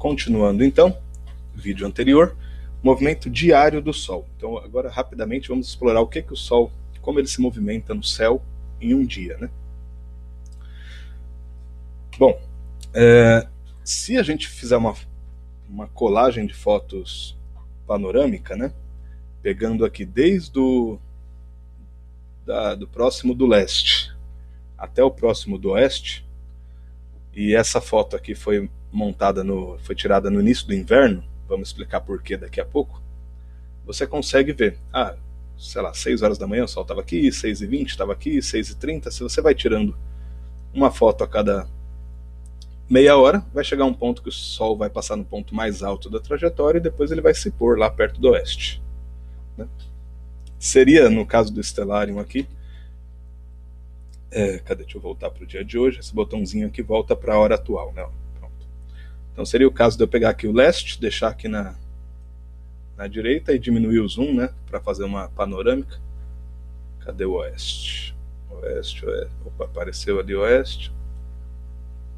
continuando então, vídeo anterior, movimento diário do Sol. Então agora rapidamente vamos explorar o que o Sol, como ele se movimenta no céu em um dia, né? Bom, se a gente fizer uma colagem de fotos panorâmica, né? Pegando aqui desde do próximo do leste até o próximo do oeste, e essa foto aqui foi tirada no início do inverno, vamos explicar por que daqui a pouco, você consegue ver, sei lá, 6 horas da manhã o sol estava aqui, 6h20 estava aqui, 6h30, se você vai tirando uma foto a cada meia hora, vai chegar um ponto que o sol vai passar no ponto mais alto da trajetória e depois ele vai se pôr lá perto do oeste, né? Seria, no caso do Stellarium aqui, deixa eu voltar para o dia de hoje, esse botãozinho aqui volta para a hora atual, né? Pronto. Então seria o caso de eu pegar aqui o leste, deixar aqui na direita e diminuir o zoom, né, para fazer uma panorâmica. Cadê o oeste? Oeste. Opa, apareceu ali o oeste.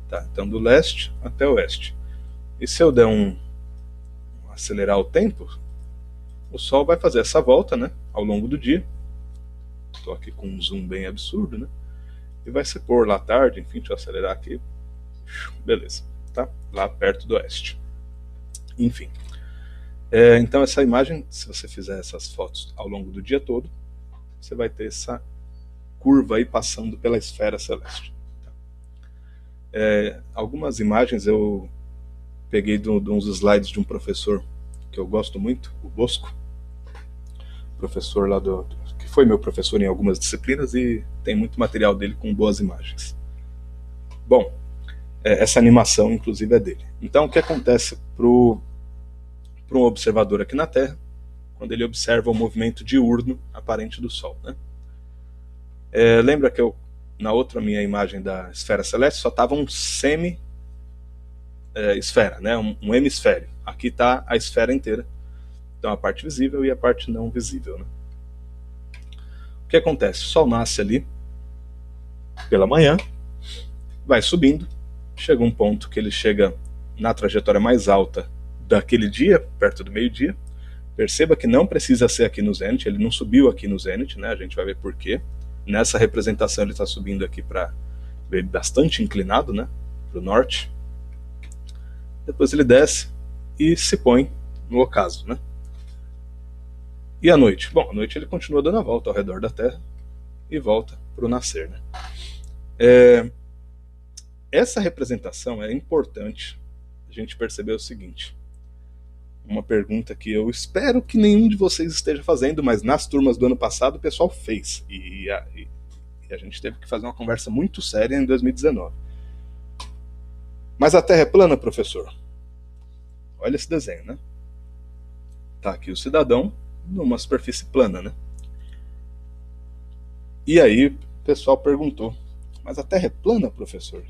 Tá, então do leste até o oeste. E se eu der acelerar o tempo, o Sol vai fazer essa volta, né, ao longo do dia. Estou aqui com um zoom bem absurdo, né? E vai se pôr lá à tarde, enfim, deixa eu acelerar aqui. Beleza, tá? Lá perto do oeste. Enfim. Então essa imagem, se você fizer essas fotos ao longo do dia todo, você vai ter essa curva aí passando pela esfera celeste. Algumas imagens eu peguei de uns slides de um professor que eu gosto muito, o Bosco, professor lá que foi meu professor em algumas disciplinas e tem muito material dele com boas imagens. Bom, essa animação inclusive é dele. Então o que acontece para um observador aqui na Terra quando ele observa o movimento diurno aparente do Sol, né? Lembra que na outra minha imagem da esfera celeste só estava um semi-esfera, né? um hemisfério. Aqui está a esfera inteira. Então a parte visível e a parte não visível, né? O que acontece? O Sol nasce ali pela manhã, vai subindo, chega um ponto que ele chega na trajetória mais alta daquele dia, perto do meio-dia. Perceba que não precisa ser aqui no zênite, ele não subiu aqui no zênite, né? A gente vai ver por quê. Nessa representação ele está subindo aqui para bastante inclinado, né? Para o norte. Depois ele desce e se põe no ocaso, né? E à noite? Bom, à noite ele continua dando a volta ao redor da Terra e volta para o nascer, né? Essa representação é importante a gente perceber o seguinte. Uma pergunta que eu espero que nenhum de vocês esteja fazendo, mas nas turmas do ano passado o pessoal fez. E a gente teve que fazer uma conversa muito séria em 2019. Mas a Terra é plana, professor? Olha esse desenho, né? Tá aqui o cidadão numa superfície plana, né? E aí o pessoal perguntou, mas a Terra é plana, professor?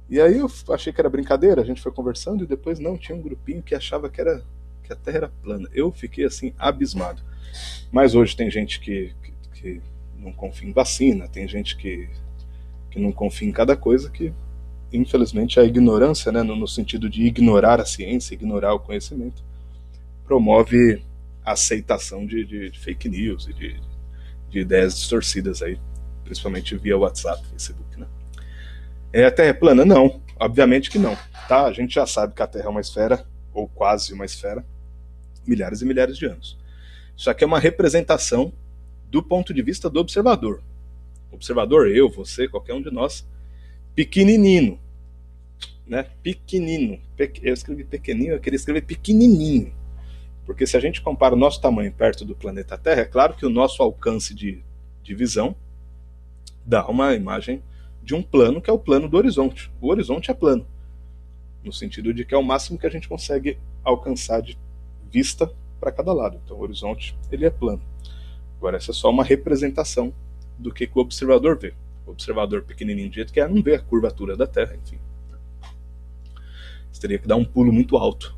E aí eu achei que era brincadeira, a gente foi conversando e depois não, tinha um grupinho que achava que a Terra era plana. Eu fiquei assim, abismado. Mas hoje tem gente que não confia em vacina, tem gente que não confia em cada coisa, que infelizmente a ignorância, né, no sentido de ignorar a ciência, ignorar o conhecimento, promove a aceitação de fake news e de ideias distorcidas aí, principalmente via WhatsApp, Facebook, né? A Terra é plana? Não, obviamente que não, tá? A gente já sabe que a Terra é uma esfera, ou quase uma esfera, milhares e milhares de anos. Isso aqui é uma representação do ponto de vista do observador. Observador, eu, você, qualquer um de nós, pequenininho, né? Pequenino. Eu escrevi pequenininho, eu queria escrever pequenininho. Porque se a gente compara o nosso tamanho perto do planeta Terra, é claro que o nosso alcance de visão dá uma imagem de um plano que é o plano do horizonte. O horizonte é plano, no sentido de que é o máximo que a gente consegue alcançar de vista para cada lado. Então o horizonte ele é plano. Agora essa é só uma representação do que o observador vê. O observador pequenininho do jeito que é não vê a curvatura da Terra, enfim. Você teria que dar um pulo muito alto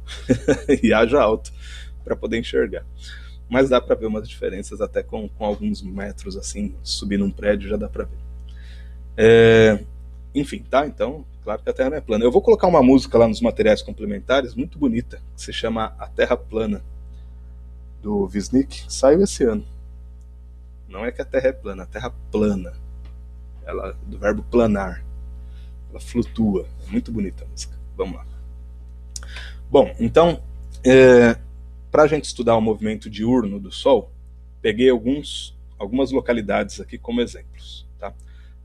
e haja alto para poder enxergar. Mas dá para ver umas diferenças até com alguns metros assim, subir num prédio já dá para ver. Enfim, tá? Então Claro que a Terra não é plana. Eu vou colocar uma música lá nos materiais complementares, muito bonita, que se chama A Terra Plana, do Wisnik, que saiu esse ano. Não é que a Terra é plana, a Terra plana. Ela, do verbo planar. Ela flutua. É muito bonita a música. Vamos lá. Bom, então, para a gente estudar o movimento diurno do Sol, peguei algumas localidades aqui como exemplos. Tá?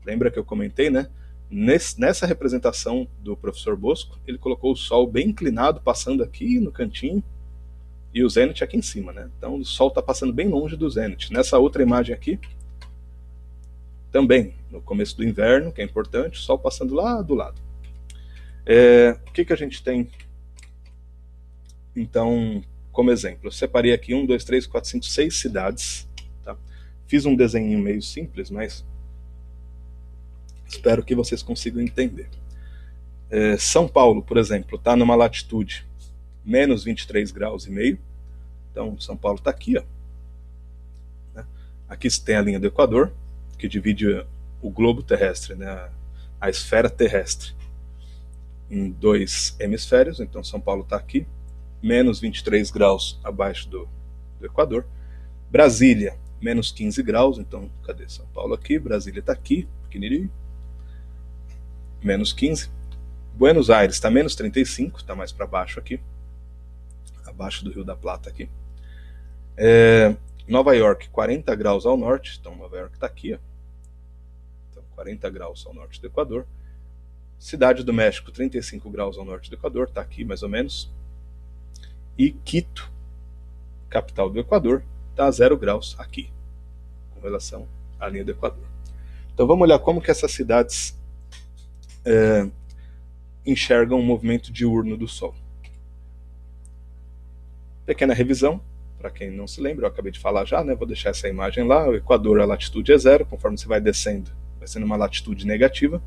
Lembra que eu comentei, né? Nessa representação do professor Bosco, ele colocou o Sol bem inclinado, passando aqui no cantinho, e o zênite aqui em cima, né? Então o Sol está passando bem longe do zênite. Nessa outra imagem aqui, também, no começo do inverno, que é importante, o Sol passando lá do lado. O que a gente tem, então, como exemplo? Eu separei aqui 1, 2, 3, 4, 5, 6 cidades. Tá? Fiz um desenho meio simples, mas espero que vocês consigam entender. São Paulo, por exemplo, está numa latitude menos 23 graus e meio. Então, São Paulo está aqui. Ó. Aqui tem a linha do Equador, que divide o globo terrestre, né, a esfera terrestre, em 2 hemisférios. Então, São Paulo está aqui, menos 23 graus abaixo do Equador. Brasília, menos 15 graus. Então, cadê São Paulo aqui? Brasília está aqui, pequenininho, menos 15. Buenos Aires está menos 35, está mais para baixo aqui, abaixo do Rio da Plata aqui. Nova York, 40 graus ao norte, então Nova York está aqui, ó. Então, 40 graus ao norte do Equador. Cidade do México, 35 graus ao norte do Equador, está aqui mais ou menos. E Quito, capital do Equador, está a 0 graus aqui, com relação à linha do Equador. Então vamos olhar como que essas cidades enxergam o movimento diurno do Sol. Pequena revisão, para quem não se lembra, eu acabei de falar já, né? Vou deixar essa imagem lá. O Equador, a latitude é 0, conforme você vai descendo, vai sendo uma latitude negativa.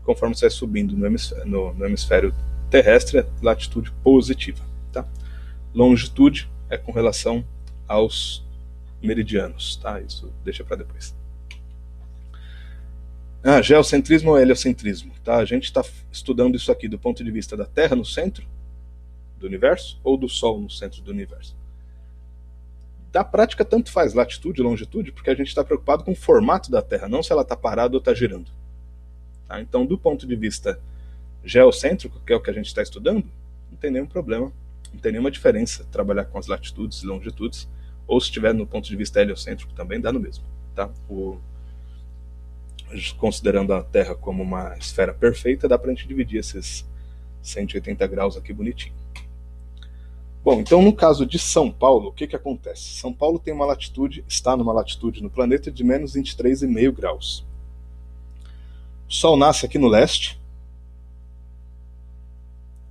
Conforme você vai subindo no hemisfério terrestre, latitude positiva. Tá? Longitude é com relação aos meridianos. Tá? Isso deixa para depois. Geocentrismo ou heliocentrismo? Tá? A gente está estudando isso aqui do ponto de vista da Terra no centro do universo ou do Sol no centro do universo. Da prática, tanto faz latitude e longitude, porque a gente está preocupado com o formato da Terra, não se ela está parada ou está girando. Tá? Então, do ponto de vista geocêntrico, que é o que a gente está estudando, não tem nenhum problema, não tem nenhuma diferença trabalhar com as latitudes e longitudes, ou se estiver no ponto de vista heliocêntrico também dá no mesmo. Tá? Considerando a Terra como uma esfera perfeita, dá para a gente dividir esses 180 graus aqui bonitinho. Bom, então no caso de São Paulo, o que acontece? São Paulo tem uma latitude, está numa latitude no planeta de menos 23,5 graus. O Sol nasce aqui no leste,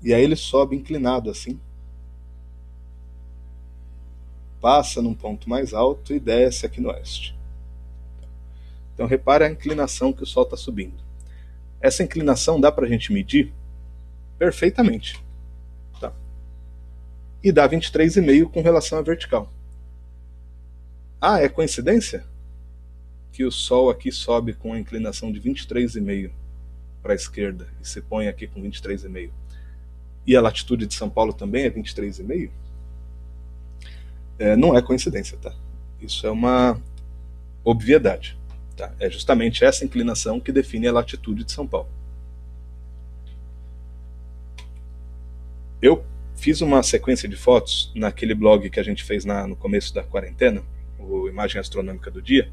e aí ele sobe inclinado assim, passa num ponto mais alto e desce aqui no oeste. Então repare a inclinação que o Sol está subindo. Essa inclinação dá para a gente medir perfeitamente. Tá? E dá 23,5 com relação à vertical. É coincidência? Que o Sol aqui sobe com a inclinação de 23,5 para a esquerda e se põe aqui com 23,5. E a latitude de São Paulo também é 23,5? Não é coincidência, tá? Isso é uma obviedade. Tá? É justamente essa inclinação que define a latitude de São Paulo. Eu fiz uma sequência de fotos naquele blog que a gente fez no começo da quarentena, o Imagem Astronômica do Dia,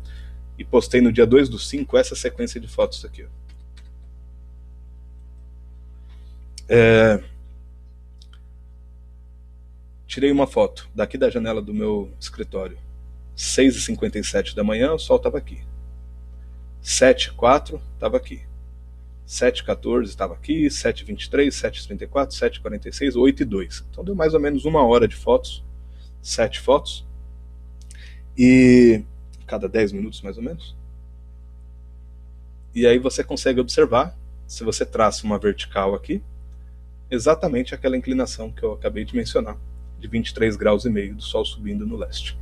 e postei no dia 2/5 essa sequência de fotos aqui. Tirei uma foto daqui da janela do meu escritório. 6h57 da manhã, o Sol estava aqui. 7h04 estava aqui. 7h14 estava aqui, 7h23, 7h34, 7h46, 8h02. Então deu mais ou menos 1 hora de fotos, 7 fotos, e cada 10 minutos mais ou menos. E aí você consegue observar, se você traça uma vertical aqui, exatamente aquela inclinação que eu acabei de mencionar, de 23,5 graus do Sol subindo no leste.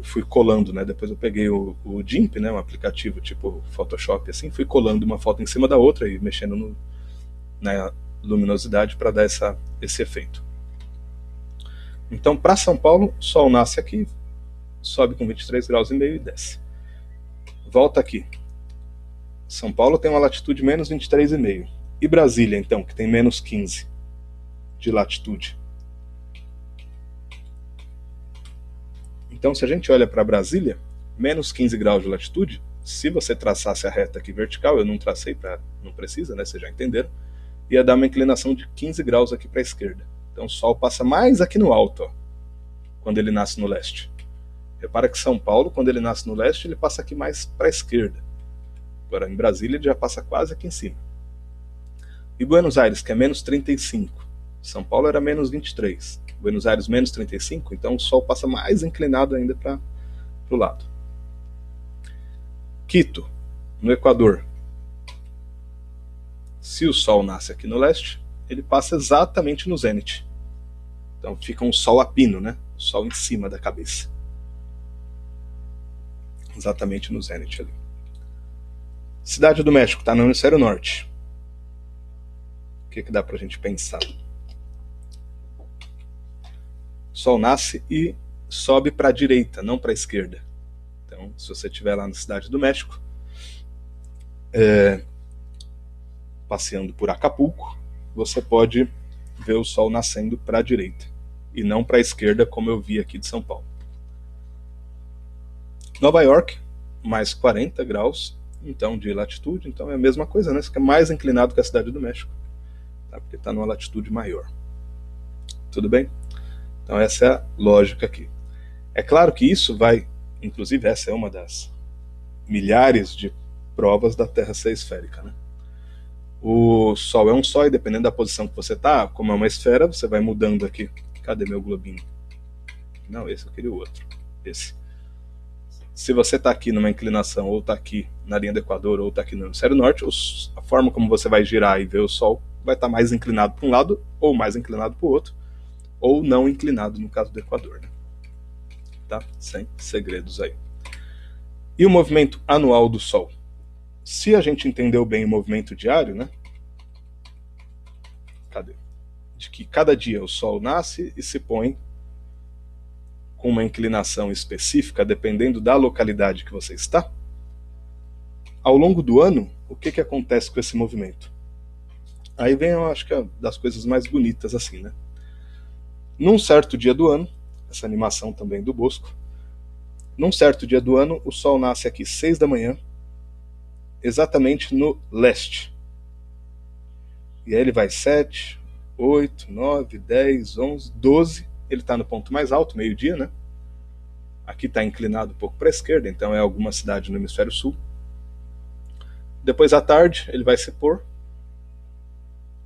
fui colando, né? Depois eu peguei o GIMP, né? Um aplicativo tipo Photoshop, assim, fui colando uma foto em cima da outra e mexendo na luminosidade para dar esse efeito. Então, para São Paulo, o Sol nasce aqui, sobe com 23 graus e meio e desce. Volta aqui. São Paulo tem uma latitude menos 23,5. E Brasília, então, que tem menos 15 de latitude. Então, se a gente olha para Brasília, menos 15 graus de latitude, se você traçasse a reta aqui vertical, eu não tracei, não precisa, né? Vocês já entenderam, ia dar uma inclinação de 15 graus aqui para a esquerda. Então o Sol passa mais aqui no alto, ó, quando ele nasce no leste. Repara que São Paulo, quando ele nasce no leste, ele passa aqui mais para a esquerda. Agora, em Brasília, ele já passa quase aqui em cima. E Buenos Aires, que é menos 35. São Paulo era menos 23. Buenos Aires, menos 35. Então, o Sol passa mais inclinado ainda para o lado. Quito, no Equador. Se o Sol nasce aqui no leste, ele passa exatamente no zênite. Então, fica um Sol a pino, né? O Sol em cima da cabeça. Exatamente no zênite ali. Cidade do México, está no hemisfério norte. O que dá para a gente pensar? O Sol nasce e sobe para a direita, não para a esquerda. Então, se você estiver lá na Cidade do México, passeando por Acapulco, você pode ver o Sol nascendo para a direita e não para a esquerda, como eu vi aqui de São Paulo. Nova York, mais 40 graus então, de latitude, então é a mesma coisa, né? Você fica mais inclinado que a Cidade do México, tá? Porque está numa latitude maior. Tudo bem? Então essa é a lógica aqui. É claro que isso vai, inclusive essa é uma das milhares de provas da Terra ser esférica, né? O Sol é um só e dependendo da posição que você está, como é uma esfera, você vai mudando aqui. Cadê meu globinho? Não, esse eu queria o outro. Esse. Se você está aqui numa inclinação, ou está aqui na linha do Equador, ou está aqui no hemisfério norte, a forma como você vai girar e ver o Sol vai estar mais inclinado para um lado, ou mais inclinado para o outro, ou não inclinado no caso do Equador, né? Tá? Sem segredos aí. E o movimento anual do Sol? Se a gente entendeu bem o movimento diário, né? Cadê? De que cada dia o Sol nasce e se põe com uma inclinação específica, dependendo da localidade que você está. Ao longo do ano, o que acontece com esse movimento? Aí vem, eu acho que é das coisas mais bonitas assim, né? Num certo dia do ano, essa animação também do Bosco, num certo dia do ano, o Sol nasce aqui 6 da manhã, exatamente no leste. E aí ele vai 7, 8, 9, 10, 11, 12, ele está no ponto mais alto, meio-dia, né? Aqui está inclinado um pouco para a esquerda, então é alguma cidade no hemisfério sul. Depois à tarde ele vai se pôr,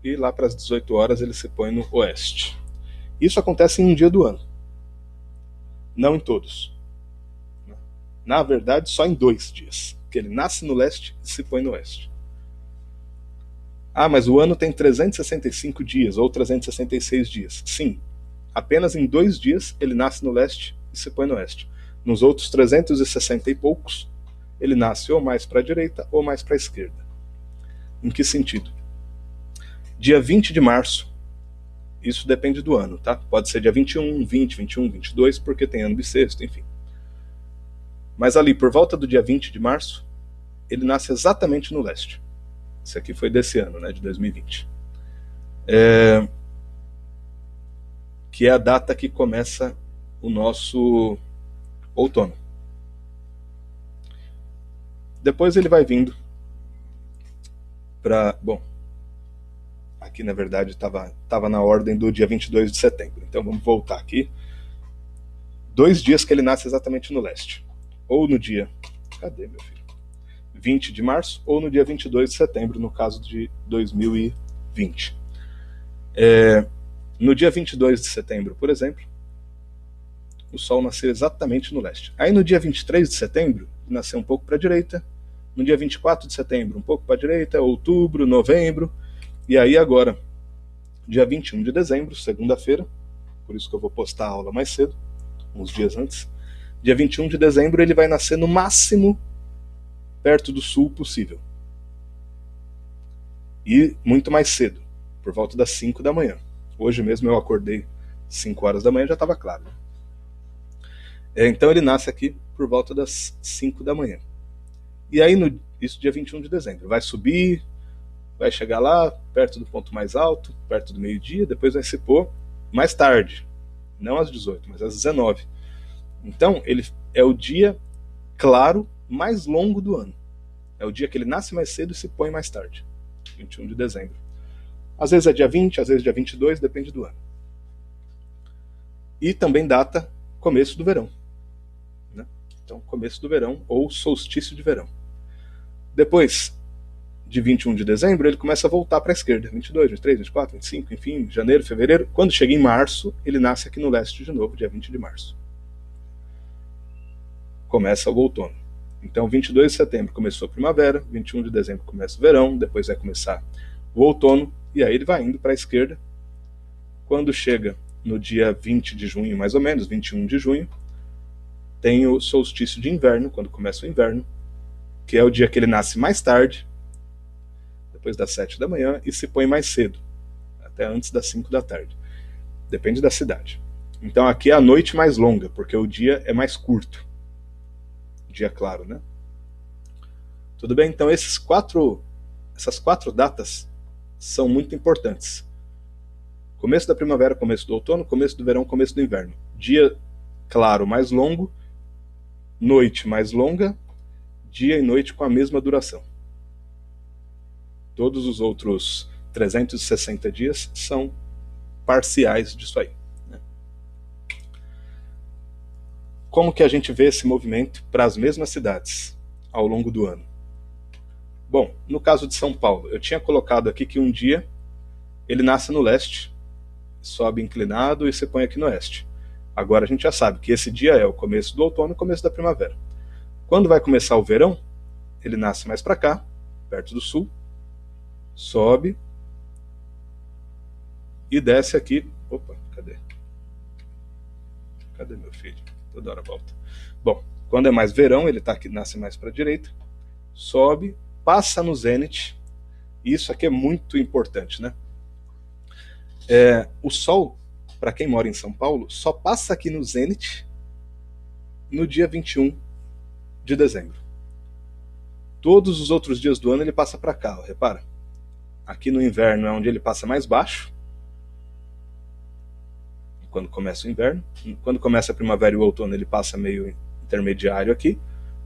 e lá para as 18 horas ele se põe no oeste. Isso acontece em um dia do ano, não em todos. Na verdade, só em 2 dias, que ele nasce no leste e se põe no oeste. Ah, mas o ano tem 365 dias, ou 366 dias. Sim, apenas em 2 dias ele nasce no leste e se põe no oeste. Nos outros 360 e poucos, ele nasce ou mais para a direita ou mais para a esquerda. Em que sentido? Dia 20 de março, isso depende do ano, tá? Pode ser dia 21, 20, 21, 22, porque tem ano bissexto, enfim. Mas ali, por volta do dia 20 de março, ele nasce exatamente no leste. Isso aqui foi desse ano, né, de 2020. Que é a data que começa o nosso outono. Depois ele vai vindo para... Bom, aqui na verdade estava na ordem do dia 22 de setembro. Então vamos voltar aqui. 2 dias que ele nasce exatamente no leste. Ou no dia... Cadê, meu filho? 20 de março, ou no dia 22 de setembro, no caso de 2020. No dia 22 de setembro, por exemplo, o Sol nasceu exatamente no leste. Aí no dia 23 de setembro, ele nasceu um pouco para a direita. No dia 24 de setembro, um pouco para a direita. Outubro, novembro. E aí agora, dia 21 de dezembro, segunda-feira, por isso que eu vou postar a aula mais cedo, uns dias antes, dia 21 de dezembro ele vai nascer no máximo perto do sul possível. E muito mais cedo, por volta das 5 da manhã. Hoje mesmo eu acordei 5 horas da manhã, já estava claro. Então ele nasce aqui por volta das 5 da manhã. E aí, isso dia 21 de dezembro, vai subir, vai chegar lá, perto do ponto mais alto, perto do meio-dia, depois vai se pôr mais tarde, não às 18, mas às 19. Então, ele é o dia claro mais longo do ano. É o dia que ele nasce mais cedo e se põe mais tarde, 21 de dezembro. Às vezes é dia 20, às vezes dia 22, depende do ano. E também data começo do verão. Né? Então, começo do verão ou solstício de verão. Depois de 21 de dezembro, ele começa a voltar para a esquerda. 22, 23, 24, 25, enfim, janeiro, fevereiro. Quando chega em março, ele nasce aqui no leste de novo, dia 20 de março. Começa o outono. Então, 22 de setembro começou a primavera, 21 de dezembro começa o verão, depois vai começar o outono, e aí ele vai indo para a esquerda. Quando chega no dia 20 de junho, mais ou menos, 21 de junho, tem o solstício de inverno, quando começa o inverno, que é o dia que ele nasce mais tarde, depois das 7 da manhã, e se põe mais cedo, até antes das 5 da tarde. Depende da cidade. Então aqui é a noite mais longa, porque o dia é mais curto. Dia claro, né? Tudo bem? Então essas quatro datas são muito importantes. Começo da primavera, começo do outono, começo do verão, começo do inverno. Dia claro mais longo, noite mais longa, dia e noite com a mesma duração. Todos os outros 360 dias são parciais disso aí. Né? Como que a gente vê esse movimento para as mesmas cidades ao longo do ano? Bom, no caso de São Paulo, eu tinha colocado aqui que um dia ele nasce no leste, sobe inclinado e se põe aqui no oeste. Agora a gente já sabe que esse dia é o começo do outono e o começo da primavera. Quando vai começar o verão, ele nasce mais para cá, perto do sul, sobe e desce aqui. Opa, cadê? Cadê meu filho? Toda hora volta. Bom, quando é mais verão, ele tá aqui, nasce mais para a direita, sobe, passa no zênite. Isso aqui é muito importante, né? O Sol, para quem mora em São Paulo, só passa aqui no zênite no dia 21 de dezembro. Todos os outros dias do ano ele passa para cá, ó, repara. Aqui no inverno é onde ele passa mais baixo, quando começa o inverno. Quando começa a primavera e o outono ele passa meio intermediário aqui,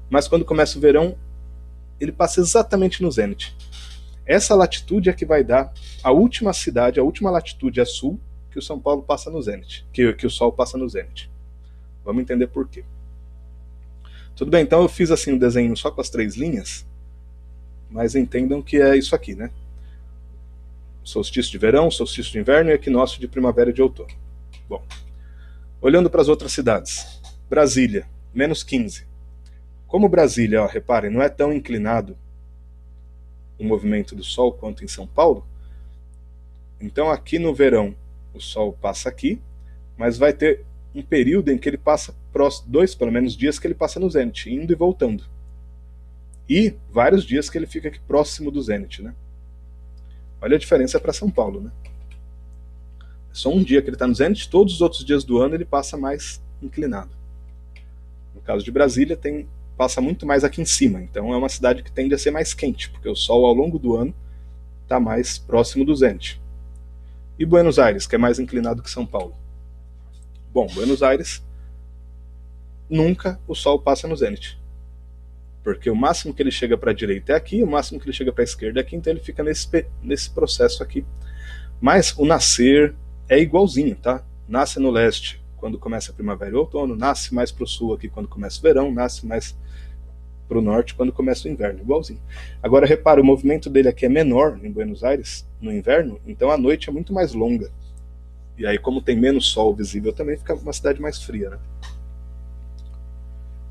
mas quando começa o verão ele passa exatamente no zênite. Essa latitude é que vai dar a última cidade, a última latitude a sul, que o São Paulo passa no zênite, que o Sol passa no zênite. Vamos entender por quê. Tudo bem, então eu fiz assim um desenho só com as 3 linhas, mas entendam que é isso aqui, né? Solstício de verão, solstício de inverno e equinócio de primavera e de outono. Bom, olhando para as outras cidades. Brasília, menos 15. Como Brasília, ó, reparem, não é tão inclinado o movimento do Sol quanto em São Paulo, então aqui no verão o Sol passa aqui, mas vai ter um período em que ele passa, 2 pelo menos dias que ele passa no zênite, indo e voltando. E vários dias que ele fica aqui próximo do zênite, né? Olha a diferença para São Paulo, né? É só um dia que ele está no zênite, todos os outros dias do ano ele passa mais inclinado. No caso de Brasília, passa muito mais aqui em cima, então é uma cidade que tende a ser mais quente, porque o Sol ao longo do ano está mais próximo do zênite. E Buenos Aires, que é mais inclinado que São Paulo? Bom, Buenos Aires, nunca o Sol passa no zênite, porque o máximo que ele chega para a direita é aqui, o máximo que ele chega para a esquerda é aqui, então ele fica nesse processo aqui. Mas o nascer é igualzinho, tá? Nasce no leste quando começa a primavera e o outono, nasce mais para o sul aqui quando começa o verão, nasce mais para o norte quando começa o inverno, igualzinho. Agora repara, o movimento dele aqui é menor em Buenos Aires, no inverno, então a noite é muito mais longa. E aí, como tem menos sol visível também, fica uma cidade mais fria, né?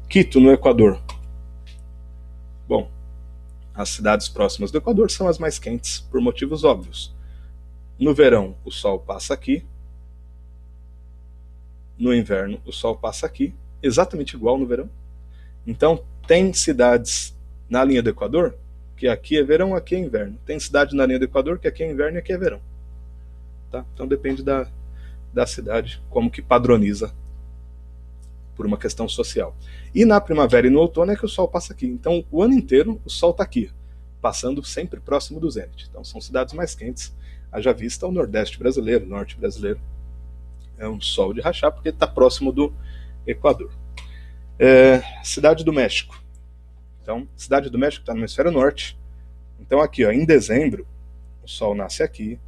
Quito, no Equador. Bom, as cidades próximas do Equador são as mais quentes, por motivos óbvios. No verão, o sol passa aqui. No inverno, o sol passa aqui. exatamente igual no verão. Então, tem cidades na linha do Equador que aqui é verão, aqui é inverno. Tem cidade na linha do Equador que aqui é inverno e aqui é verão. Tá? Então depende da cidade, como que padroniza por uma questão social. E na primavera e no outono é que o Sol passa aqui. Então, o ano inteiro, o Sol está aqui, passando sempre próximo do zênite. Então, são cidades mais quentes. Haja vista o Nordeste brasileiro, o Norte brasileiro. É um sol de rachar, porque está próximo do Equador. Cidade do México. Então, Cidade do México está no hemisfério norte. Então, aqui, ó, em dezembro, o Sol nasce aqui,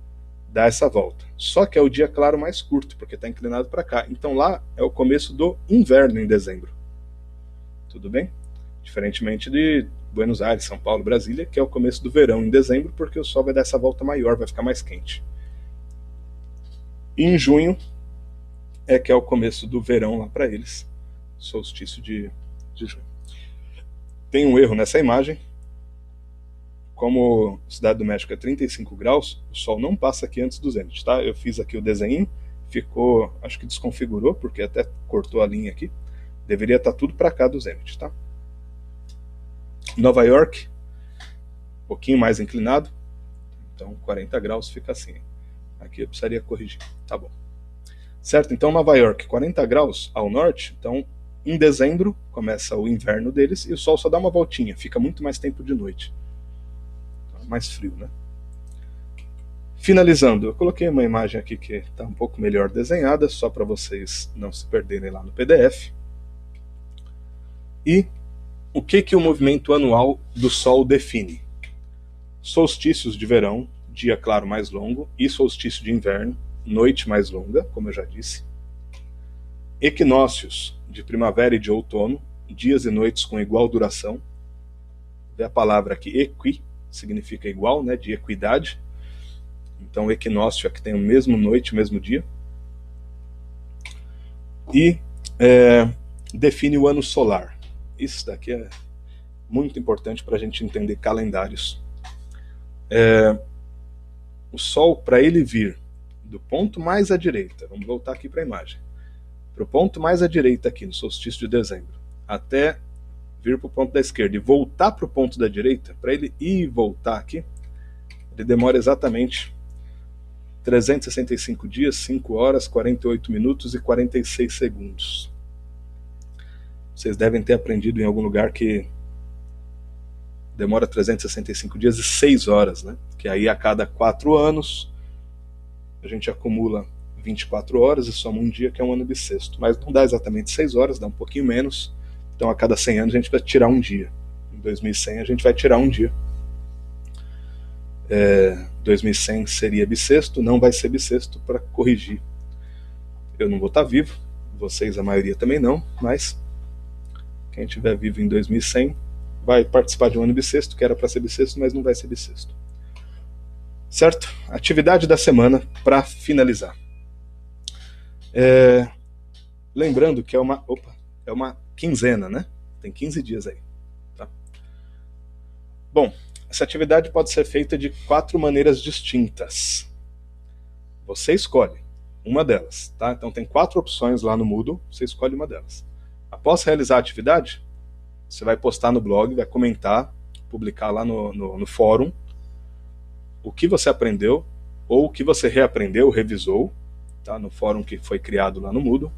dá essa volta. Só que é o dia claro mais curto, porque está inclinado para cá. Então lá é o começo do inverno em dezembro. Tudo bem? Diferentemente de Buenos Aires, São Paulo, Brasília, que é o começo do verão em dezembro, porque o Sol vai dar essa volta maior, vai ficar mais quente. E em junho é que é o começo do verão lá para eles, solstício de junho. Tem um erro nessa imagem. Como Cidade do México é 35 graus, o Sol não passa aqui antes do zênite, tá? Eu fiz aqui o desenho, ficou, acho que desconfigurou, porque até cortou a linha aqui. Deveria estar tudo para cá do zênite, tá? Nova York, um pouquinho mais inclinado, então 40 graus fica assim. Aqui eu precisaria corrigir, tá bom. Certo, então Nova York, 40 graus ao norte, então em dezembro começa o inverno deles e o Sol só dá uma voltinha, fica muito mais tempo de noite. Mais frio, né? Finalizando, eu coloquei uma imagem aqui que está um pouco melhor desenhada, só para vocês não se perderem lá no PDF. E o que o movimento anual do Sol define? Solstícios de verão, dia claro mais longo, e solstício de inverno, noite mais longa, como eu já disse. Equinócios de primavera e de outono, dias e noites com igual duração. Vê a palavra aqui, equi, significa igual, né, de equidade. Então, o equinócio é que tem o mesmo noite, o mesmo dia. E define o ano solar. Isso daqui é muito importante para a gente entender calendários. O Sol, para ele vir do ponto mais à direita, vamos voltar aqui para a imagem, para o ponto mais à direita aqui, no solstício de dezembro, até vir para o ponto da esquerda e voltar para o ponto da direita, para ele ir e voltar aqui, ele demora exatamente 365 dias, 5 horas, 48 minutos e 46 segundos. Vocês devem ter aprendido em algum lugar que demora 365 dias e 6 horas, né? Que aí a cada 4 anos a gente acumula 24 horas e soma um dia, que é um ano bissexto. Mas não dá exatamente 6 horas, dá um pouquinho menos. Então a cada 100 anos a gente vai tirar um dia. Em 2100 a gente vai tirar um dia. 2100 seria bissexto, não vai ser bissexto, para corrigir. Eu não vou estar vivo, vocês a maioria também não, mas quem estiver vivo em 2100 vai participar de um ano bissexto, que era para ser bissexto, mas não vai ser bissexto. Certo? Atividade da semana para finalizar. Lembrando que é uma quinzena, né? Tem 15 dias aí. Tá? Bom, essa atividade pode ser feita de 4 maneiras distintas. Você escolhe uma delas, tá? Então tem 4 opções lá no Moodle, você escolhe uma delas. Após realizar a atividade, você vai postar no blog, vai comentar, publicar lá no fórum o que você aprendeu ou o que você reaprendeu, revisou, tá? No fórum que foi criado lá no Moodle,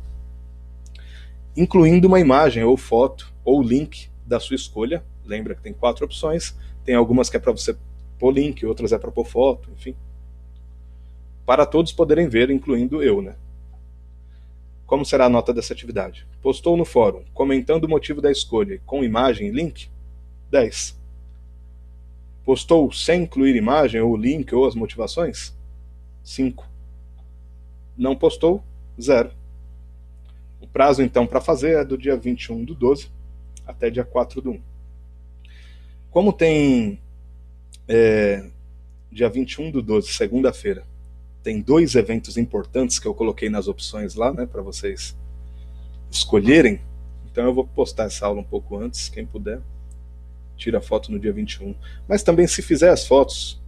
incluindo uma imagem ou foto ou link da sua escolha. Lembra que tem 4 opções, tem algumas que é para você pôr link, outras é para pôr foto, enfim. Para todos poderem ver, incluindo eu, né? Como será a nota dessa atividade? Postou no fórum, comentando o motivo da escolha, com imagem e link? 10. Postou sem incluir imagem, ou link, ou as motivações? 5. Não postou? 0. O prazo, então, para fazer é do dia 21/12 até dia 4/1. Como tem dia 21/12, segunda-feira, tem 2 eventos importantes que eu coloquei nas opções lá, né, para vocês escolherem. Então eu vou postar essa aula um pouco antes, quem puder, tira a foto no dia 21. Mas também, se fizer as fotos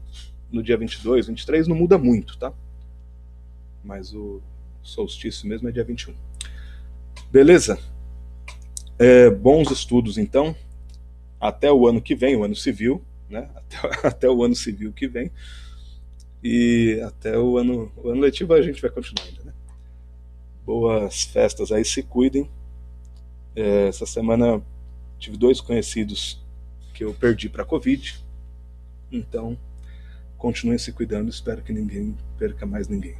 no dia 22, 23, não muda muito, tá? Mas o solstício mesmo é dia 21. Beleza? Bons estudos, então, até o ano que vem, o ano civil, né? Até o ano civil que vem. E até o ano letivo a gente vai continuar ainda, né? Boas festas aí, se cuidem. Essa semana tive dois conhecidos que eu perdi para Covid, então continuem se cuidando, espero que ninguém perca mais ninguém.